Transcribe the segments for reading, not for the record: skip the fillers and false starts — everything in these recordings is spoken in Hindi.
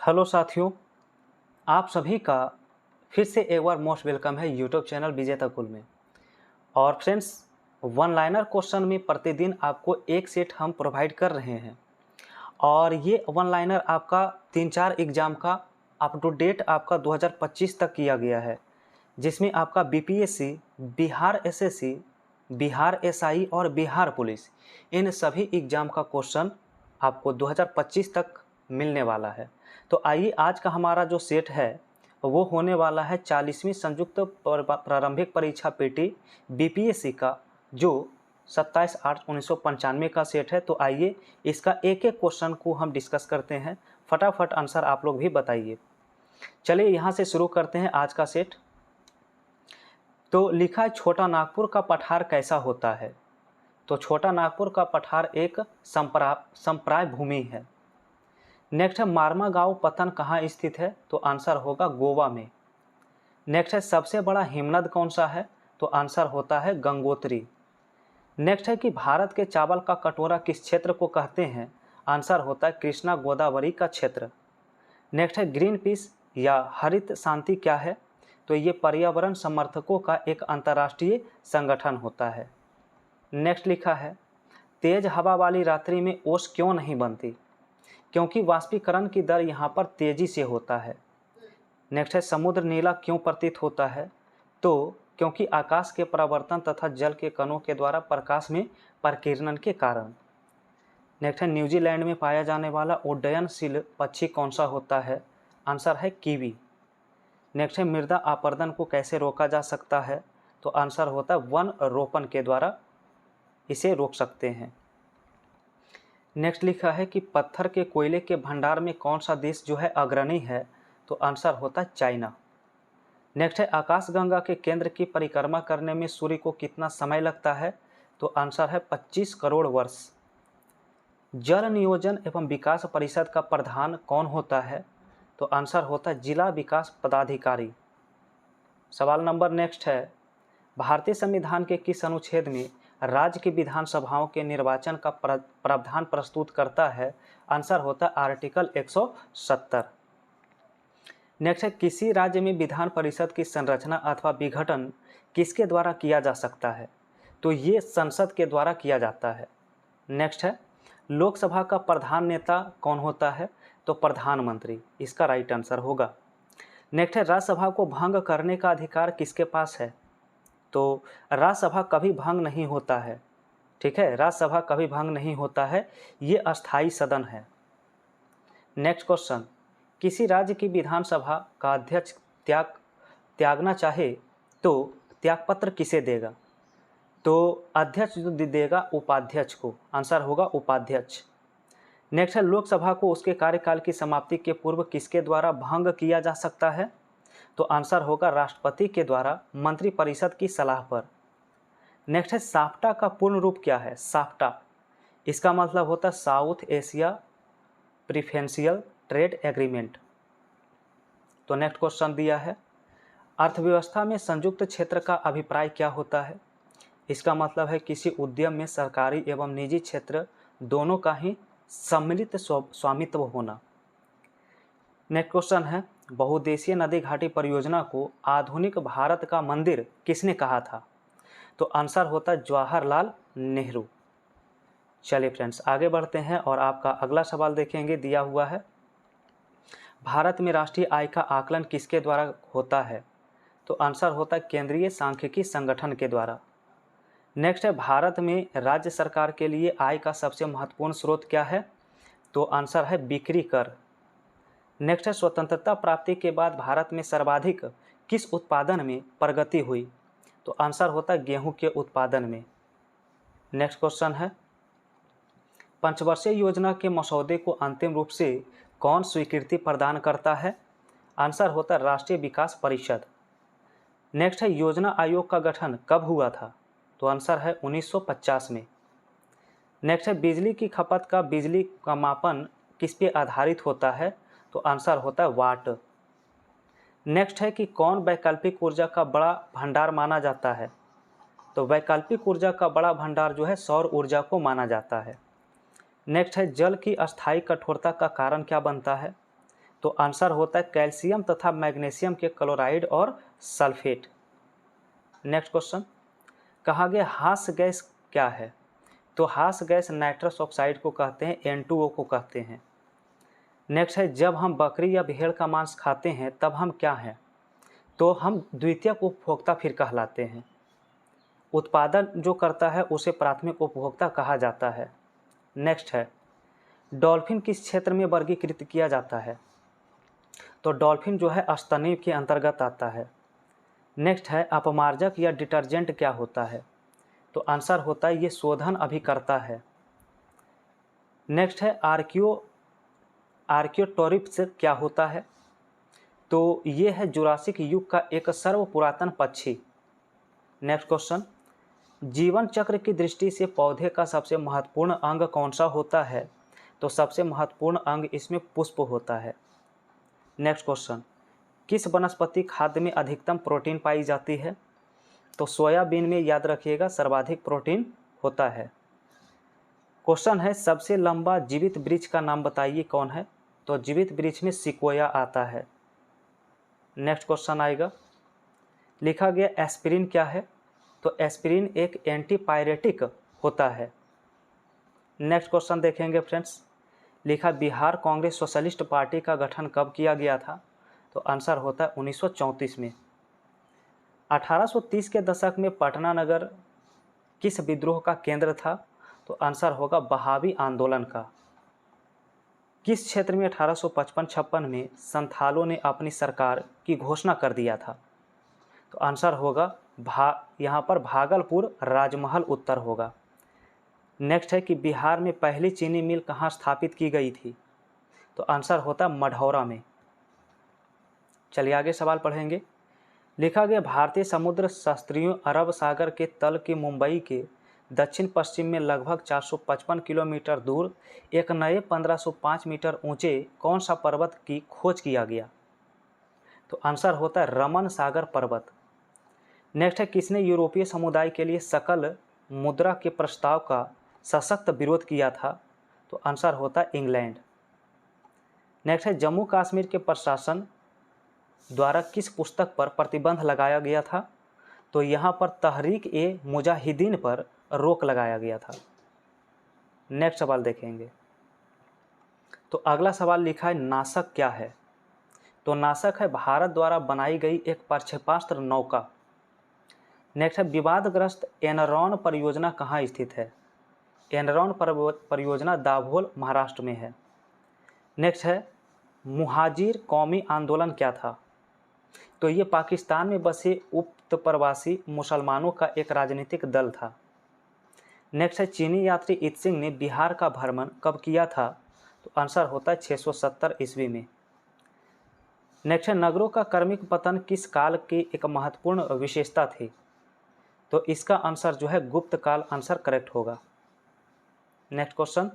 हेलो साथियों, आप सभी का फिर से एक बार मोस्ट वेलकम है यूट्यूब चैनल विजेता कुल में। और फ्रेंड्स, वन लाइनर क्वेश्चन में प्रतिदिन आपको एक सेट हम प्रोवाइड कर रहे हैं और ये वन लाइनर आपका 3-4 एग्ज़ाम का अप टू डेट आपका 2025 तक किया गया है, जिसमें आपका BPSC, Bihar SSC, Bihar SI और बिहार पुलिस इन सभी एग्ज़ाम का क्वेश्चन आपको 2025 तक मिलने वाला है। तो आइए, आज का हमारा जो सेट है वो होने वाला है 40वीं संयुक्त प्रारंभिक परीक्षा पेटी बीपीएससी का, जो 27/8/1995 का सेट है। तो आइए, इसका एक एक क्वेश्चन को हम डिस्कस करते हैं। फटाफट आंसर आप लोग भी बताइए। चलिए यहाँ से शुरू करते हैं आज का सेट। तो लिखा है, छोटा नागपुर का पठार कैसा होता है। तो छोटा नागपुर का पठार एक संप्राय भूमि है। नेक्स्ट है, मारमा गांव पतन कहाँ स्थित है। तो आंसर होगा गोवा में। नेक्स्ट है, सबसे बड़ा हिमनद कौन सा है। तो आंसर होता है गंगोत्री। नेक्स्ट है कि भारत के चावल का कटोरा किस क्षेत्र को कहते हैं। आंसर होता है कृष्णा गोदावरी का क्षेत्र। नेक्स्ट है, ग्रीन पीस या हरित शांति क्या है। तो ये पर्यावरण समर्थकों का एक अंतर्राष्ट्रीय संगठन होता है। नेक्स्ट लिखा है, तेज हवा वाली रात्रि में ओस क्यों नहीं बनती। क्योंकि वाष्पीकरण की दर यहाँ पर तेजी से होता है। नेक्स्ट है, समुद्र नीला क्यों प्रतीत होता है। तो क्योंकि आकाश के परावर्तन तथा जल के कणों के द्वारा प्रकाश में प्रकीर्णन के कारण। नेक्स्ट है, न्यूजीलैंड में पाया जाने वाला उड्डयनशील पक्षी कौन सा होता है। आंसर है कीवी। नेक्स्ट है, मृदा अपरदन को कैसे रोका जा सकता है। तो आंसर होता है वन रोपण के द्वारा इसे रोक सकते हैं। नेक्स्ट लिखा है कि पत्थर के कोयले के भंडार में कौन सा देश जो है अग्रणी है। तो आंसर होता है चाइना। नेक्स्ट है, आकाशगंगा के केंद्र की परिक्रमा करने में सूर्य को कितना समय लगता है। तो आंसर है 25 करोड़ वर्ष। जल नियोजन एवं विकास परिषद का प्रधान कौन होता है। तो आंसर होता है जिला विकास पदाधिकारी। सवाल नंबर नेक्स्ट है, भारतीय संविधान के किस अनुच्छेद में राज्य की विधानसभाओं के निर्वाचन का प्रावधान प्रस्तुत करता है। आंसर होता है आर्टिकल 170। नेक्स्ट है, किसी राज्य में विधान परिषद की संरचना अथवा विघटन किसके द्वारा किया जा सकता है। तो ये संसद के द्वारा किया जाता है। नेक्स्ट है, लोकसभा का प्रधान नेता कौन होता है। तो प्रधानमंत्री इसका राइट आंसर होगा। नेक्स्ट है, राज्यसभा को भंग करने का अधिकार किसके पास है। तो राज्यसभा कभी भंग नहीं होता है। ठीक है, राज्यसभा कभी भंग नहीं होता है, ये अस्थाई सदन है। नेक्स्ट क्वेश्चन, किसी राज्य की विधानसभा का अध्यक्ष त्यागना चाहे तो त्यागपत्र किसे देगा। तो अध्यक्ष जो देगा उपाध्यक्ष को। आंसर होगा उपाध्यक्ष। नेक्स्ट है, लोकसभा को उसके कार्यकाल की समाप्ति के पूर्व किसके द्वारा भंग किया जा सकता है। तो आंसर होगा राष्ट्रपति के द्वारा मंत्रिपरिषद की सलाह पर। नेक्स्ट है, साफ्टा का पूर्ण रूप क्या है। साफ्टा इसका मतलब होता है south Asia preferential trade agreement. तो नेक्स्ट क्वेश्चन दिया है, अर्थव्यवस्था में संयुक्त क्षेत्र का अभिप्राय क्या होता है। इसका मतलब है किसी उद्यम में सरकारी एवं निजी क्षेत्र दोनों का ही सम्मिलित स्वामित्व होना। नेक्स्ट क्वेश्चन है, बहुउद्देशीय नदी घाटी परियोजना को आधुनिक भारत का मंदिर किसने कहा था। तो आंसर होता है जवाहरलाल नेहरू। चलिए फ्रेंड्स, आगे बढ़ते हैं और आपका अगला सवाल देखेंगे। दिया हुआ है, भारत में राष्ट्रीय आय का आकलन किसके द्वारा होता है। तो आंसर होता है केंद्रीय सांख्यिकी संगठन के द्वारा। नेक्स्ट है, भारत में राज्य सरकार के लिए आय का सबसे महत्वपूर्ण स्रोत क्या है। तो आंसर है बिक्री कर। नेक्स्ट है, स्वतंत्रता प्राप्ति के बाद भारत में सर्वाधिक किस उत्पादन में प्रगति हुई। तो आंसर होता है गेहूं के उत्पादन में। नेक्स्ट क्वेश्चन है, पंचवर्षीय योजना के मसौदे को अंतिम रूप से कौन स्वीकृति प्रदान करता है। आंसर होता है राष्ट्रीय विकास परिषद। नेक्स्ट है, योजना आयोग का गठन कब हुआ था। तो आंसर है 1950 में। नेक्स्ट है, बिजली की खपत का बिजली का मापन किस पे आधारित होता है। तो आंसर होता है वाट। नेक्स्ट है कि कौन वैकल्पिक ऊर्जा का बड़ा भंडार माना जाता है। तो वैकल्पिक ऊर्जा का बड़ा भंडार जो है सौर ऊर्जा को माना जाता है। नेक्स्ट है, जल की अस्थायी कठोरता का कारण क्या बनता है। तो आंसर होता है कैल्शियम तथा मैग्नीशियम के क्लोराइड और सल्फेट। नेक्स्ट क्वेश्चन, कहा गया हास्य गैस क्या है? तो हास्य गैस नाइट्रस ऑक्साइड को कहते हैं, N2O को कहते हैं। नेक्स्ट है, जब हम बकरी या भेड़ का मांस खाते हैं तब हम क्या हैं? तो हम द्वितीयक उपभोक्ता फिर कहलाते हैं। उत्पादन जो करता है उसे प्राथमिक उपभोक्ता कहा जाता है। नेक्स्ट है, डॉल्फिन किस क्षेत्र में वर्गीकृत किया जाता है? तो डॉल्फिन जो है स्तनी के अंतर्गत आता है। नेक्स्ट है, अपमार्जक या डिटर्जेंट क्या होता है? तो आंसर होता है ये शोधन अभिकर्ता है। नेक्स्ट है, आर्कियोटोरिप्स क्या होता है? तो ये है जुरासिक युग का एक सर्व पुरातन पक्षी। नेक्स्ट क्वेश्चन, जीवन चक्र की दृष्टि से पौधे का सबसे महत्वपूर्ण अंग कौन सा होता है? तो सबसे महत्वपूर्ण अंग इसमें पुष्प होता है। नेक्स्ट क्वेश्चन, किस वनस्पति खाद्य में अधिकतम प्रोटीन पाई जाती है? तो सोयाबीन में याद रखिएगा सर्वाधिक प्रोटीन होता है। क्वेश्चन है, सबसे लंबा जीवित वृक्ष का नाम बताइए कौन है? तो जीवित वृक्ष में सिक्वोया आता है। नेक्स्ट क्वेश्चन आएगा, लिखा गया एस्पिरिन क्या है? तो एस्पिरिन एक एंटीपायरेटिक होता है। नेक्स्ट क्वेश्चन देखेंगे फ्रेंड्स, लिखा बिहार कांग्रेस सोशलिस्ट पार्टी का गठन कब किया गया था? तो आंसर होता है 1934 में। 1830 के दशक में पटना नगर किस विद्रोह का केंद्र था? तो आंसर होगा बहावी आंदोलन का। किस क्षेत्र में 1855-56 में संथालों ने अपनी सरकार की घोषणा कर दिया था? तो आंसर होगा यहाँ पर भागलपुर राजमहल उत्तर होगा। नेक्स्ट है कि बिहार में पहली चीनी मिल कहाँ स्थापित की गई थी? तो आंसर होता मढ़ौरा में। चलिए आगे सवाल पढ़ेंगे। लिखा गया भारतीय समुद्र शास्त्रियों अरब सागर के तल के मुंबई के दक्षिण पश्चिम में लगभग 455 किलोमीटर दूर एक नए 1505 मीटर ऊंचे कौन सा पर्वत की खोज किया गया? तो आंसर होता है रमन सागर पर्वत। नेक्स्ट है, किसने यूरोपीय समुदाय के लिए सकल मुद्रा के प्रस्ताव का सशक्त विरोध किया था? तो आंसर होता है इंग्लैंड। नेक्स्ट है, जम्मू कश्मीर के प्रशासन द्वारा किस पुस्तक पर प्रतिबंध लगाया गया था? तो यहाँ पर तहरीक ए मुजाहिदीन पर रोक लगाया गया था। नेक्स्ट सवाल देखेंगे। तो अगला सवाल लिखा है नासक क्या है? तो नासक है भारत द्वारा बनाई गई एक प्रक्षेपास्त्र नौका। नेक्स्ट है, विवादग्रस्त एनरॉन परियोजना कहाँ स्थित है? एनरॉन परियोजना दाभोल महाराष्ट्र में है। नेक्स्ट है, मुहाजिर कौमी आंदोलन क्या था? तो ये पाकिस्तान में बसे उक्त प्रवासी मुसलमानों का एक राजनीतिक दल था। नेक्स्ट है, चीनी यात्री इत्सिंग ने बिहार का भ्रमण कब किया था? तो आंसर होता है 670 ईस्वी में। नेक्स्ट है, नगरों का क्रमिक पतन किस काल की एक महत्वपूर्ण विशेषता थी? तो इसका आंसर जो है गुप्त काल आंसर करेक्ट होगा। नेक्स्ट क्वेश्चन,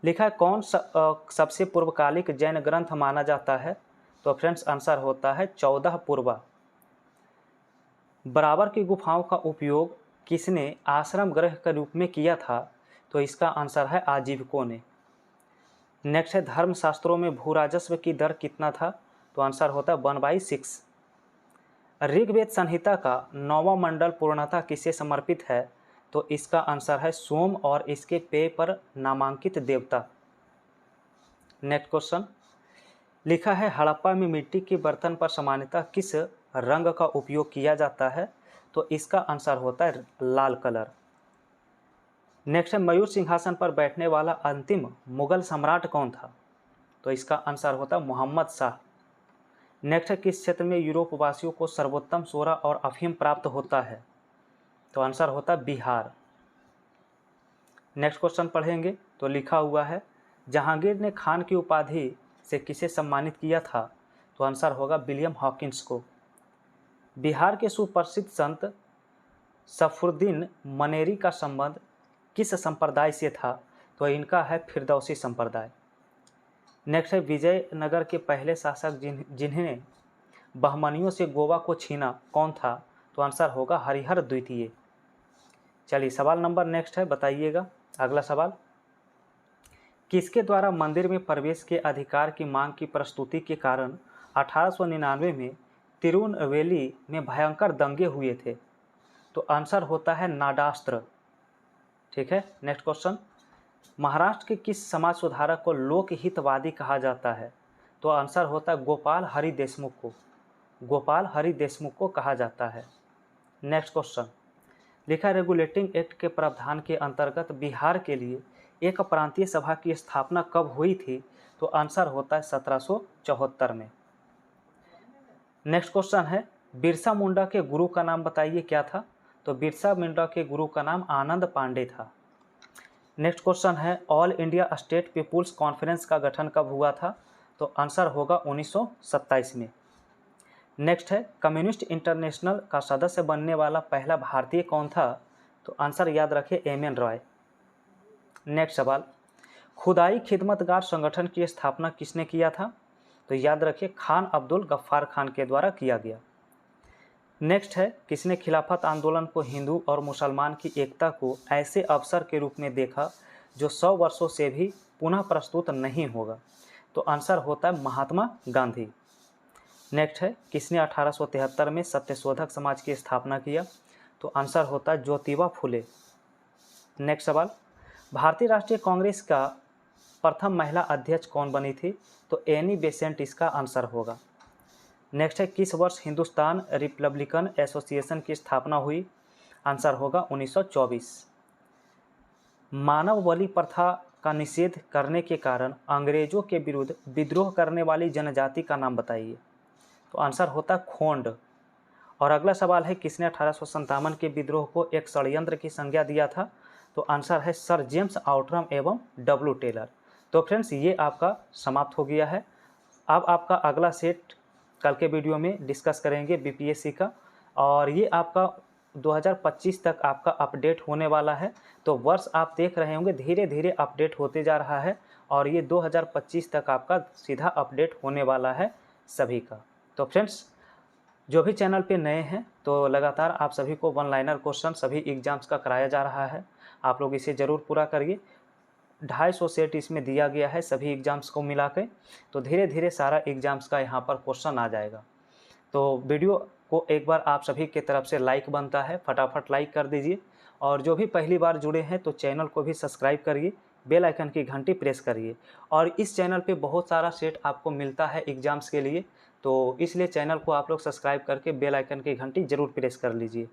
लिखा है कौन सबसे पूर्वकालिक जैन ग्रंथ माना जाता है? तो फ्रेंड्स आंसर होता है 14 पूर्वा। बराबर की गुफाओं का उपयोग किसने आश्रम गृह के रूप में किया था? तो इसका आंसर है आजीविकों ने। नेक्स्ट है, धर्मशास्त्रों में भूराजस्व की दर कितना था? तो आंसर होता है 1/6। ऋग्वेद संहिता का 9वां मंडल पूर्णतः किसे समर्पित है? तो इसका आंसर है सोम और इसके पेय पर नामांकित देवता। नेक्स्ट क्वेश्चन, लिखा है हड़प्पा में मिट्टी के बर्तन पर सामान्यतः किस रंग का उपयोग किया जाता है? तो इसका आंसर होता है लाल कलर। नेक्स्ट है, मयूर सिंहासन पर बैठने वाला अंतिम मुगल सम्राट कौन था? तो इसका आंसर होता है मोहम्मद शाह। नेक्स्ट है, किस क्षेत्र में यूरोप वासियों को सर्वोत्तम सोरा और अफीम प्राप्त होता है? तो आंसर होता है बिहार। नेक्स्ट क्वेश्चन पढ़ेंगे। तो लिखा हुआ है जहांगीर ने खान की उपाधि से किसे सम्मानित किया था? तो आंसर होगा विलियम हॉकिंस को। बिहार के सुप्रसिद्ध संत सफरुद्दीन मनेरी का संबंध किस संप्रदाय से था? तो इनका है फिरदौसी संप्रदाय। नेक्स्ट है, विजयनगर के पहले शासक जिन्हें बहमनियों से गोवा को छीना कौन था? तो आंसर होगा हरिहर द्वितीय। चलिए सवाल नंबर नेक्स्ट है, बताइएगा अगला सवाल। किसके द्वारा मंदिर में प्रवेश के अधिकार की मांग की प्रस्तुति के कारण 1899 में तिरुनेलवेली में भयंकर दंगे हुए थे? तो आंसर होता है नाडास्त्र। ठीक है, नेक्स्ट क्वेश्चन। महाराष्ट्र के किस समाज सुधारक को लोकहितवादी कहा जाता है? तो आंसर होता है गोपाल हरि देशमुख को। गोपाल हरि देशमुख को कहा जाता है। Next question. लिखा रेगुलेटिंग एक्ट के प्रावधान के अंतर्गत बिहार के लिए एक प्रांतीय सभा की स्थापना कब हुई थी? तो आंसर होता है 1774 में। नेक्स्ट क्वेश्चन है बिरसा मुंडा के गुरु का नाम बताइए क्या था? तो बिरसा मुंडा के गुरु का नाम आनंद पांडे था। नेक्स्ट क्वेश्चन है all India state people's conference का गठन कब हुआ था? तो आंसर होगा 1927 में। नेक्स्ट है कम्युनिस्ट इंटरनेशनल का सदस्य बनने वाला पहला भारतीय कौन था? तो आंसर याद रखें एम.एन. रॉय। नेक्स्ट सवाल, खुदाई खिदमतगार संगठन की स्थापना किसने किया था? तो याद रखिए खान अब्दुल गफ्फार खान के द्वारा किया गया। नेक्स्ट है किसने खिलाफत आंदोलन को हिंदू और मुसलमान की एकता को ऐसे अवसर के रूप में देखा जो 100 वर्षों से भी पुनः प्रस्तुत नहीं होगा? तो आंसर होता है महात्मा गांधी। नेक्स्ट है किसने 1873 में सत्यशोधक समाज की स्थापना किया? तो आंसर होता है ज्योतिबा फुले। नेक्स्ट सवाल, भारतीय राष्ट्रीय कांग्रेस का प्रथम महिला अध्यक्ष कौन बनी थी? तो एनी बेसेंट इसका आंसर होगा। नेक्स्ट है किस वर्ष हिंदुस्तान रिपब्लिकन एसोसिएशन की स्थापना हुई? आंसर होगा 1924। मानव बलि प्रथा का निषेध करने के कारण अंग्रेजों के विरुद्ध विद्रोह करने वाली जनजाति का नाम बताइए? तो आंसर होता है खोंड। और अगला सवाल है किसने 1857 के विद्रोह को एक षड्यंत्र की संज्ञा दिया था? तो आंसर है सर जेम्स आउटरम एवं डब्ल्यू टेलर। तो फ्रेंड्स ये आपका समाप्त हो गया है। अब आपका अगला सेट कल के वीडियो में डिस्कस करेंगे बीपीएससी का, और ये आपका 2025 तक आपका अपडेट होने वाला है। तो वर्ष आप देख रहे होंगे धीरे धीरे अपडेट होते जा रहा है, और ये 2025 तक आपका सीधा अपडेट होने वाला है सभी का। तो फ्रेंड्स जो भी चैनल पे नए हैं तो लगातार आप सभी को वन लाइनर क्वेश्चन सभी एग्जाम्स का कराया जा रहा है, आप लोग इसे ज़रूर पूरा करिए। 250 सेट इसमें दिया गया है सभी एग्ज़ाम्स को मिला के, तो धीरे धीरे सारा एग्ज़ाम्स का यहाँ पर क्वेश्चन आ जाएगा। तो वीडियो को एक बार आप सभी की तरफ से लाइक बनता है, फटाफट लाइक कर दीजिए, और जो भी पहली बार जुड़े हैं तो चैनल को भी सब्सक्राइब करिए, बेल आइकन की घंटी प्रेस करिए। और इस चैनल पे बहुत सारा सेट आपको मिलता है एग्ज़ाम्स के लिए, तो इसलिए चैनल को आप लोग सब्सक्राइब करके बेल आइकन की घंटी ज़रूर प्रेस कर लीजिए।